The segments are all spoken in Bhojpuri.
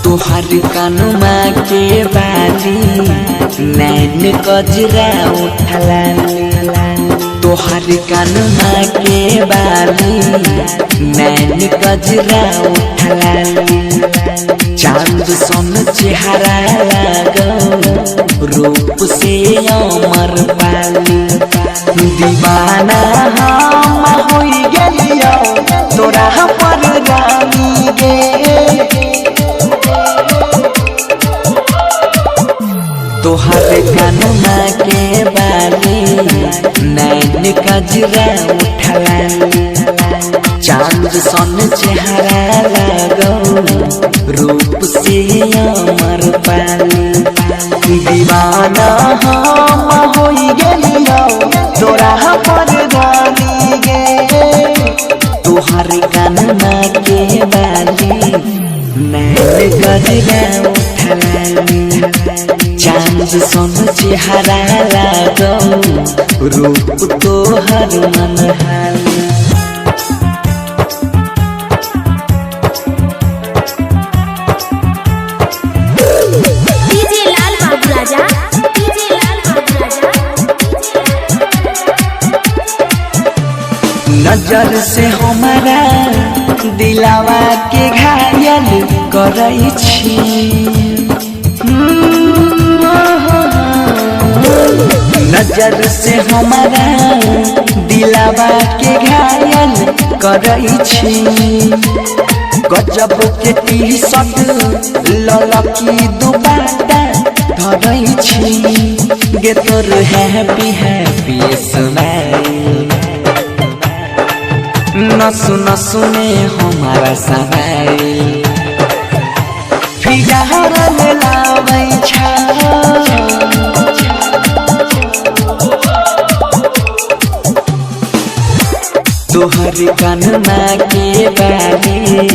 तोहर कानुमा के बाली नैन कजरा उठला तोहर कानुमा के बाली नैन कजरा उठला चांद सन चेहरा लागो रूप से अमर पाली दीवाना हम होई गेलियो तोरा पर रानी गे तोहर कानुमा के बाली नैन कजरा उठला चांद सन चेहरा लागो रूप से अमर पाली दीवाना हम होई गेलियो तोरा पर रानी गे तोहर कानुमा के बाली नैन कजरा उठला चांद सन चेहरा लागो रूप तोहर मनहाली नजर से हमारा दिलावा के घायल करई छी नजर से हमारा दिलावा के घायल करई छी गजब के टी-शर्ट ललकी दुपट्टा धरई छी गे तोर हैप्पी हैप्पी स्माइल नसु नसु में हमारा सवाई फिगर में लावै छा तोहर कानुमा के बाली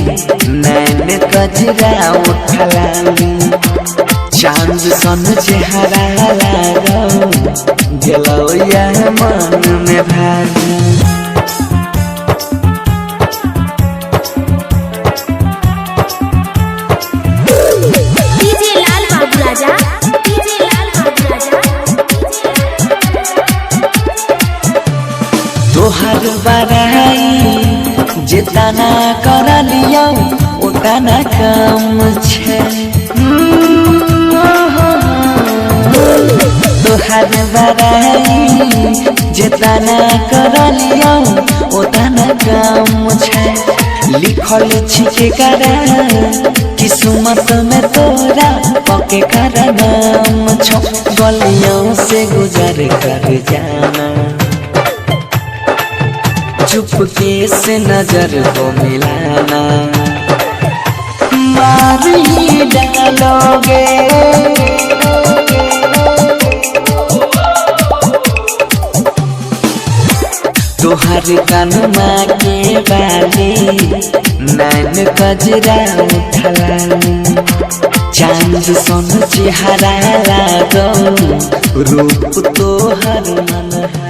नैन कजरा उठला चांद सन चेहरा लागो गेलो या मन में भागी तोहर बड़ाई जितना कर लियो उतना कम छे तोहर बड़ाई जितना कर लियो उतना कम छे लिखल छिके करा किस्मत में तोरा पके कर नाम छो गलियों से गुजर कर जाना चुपके से नजर को मिलाना मार ही डालोगे तोहर कानुमा के बाली नैन कजरा उठला चांद सन चेहरा लागो रूप तोहर मनहाली।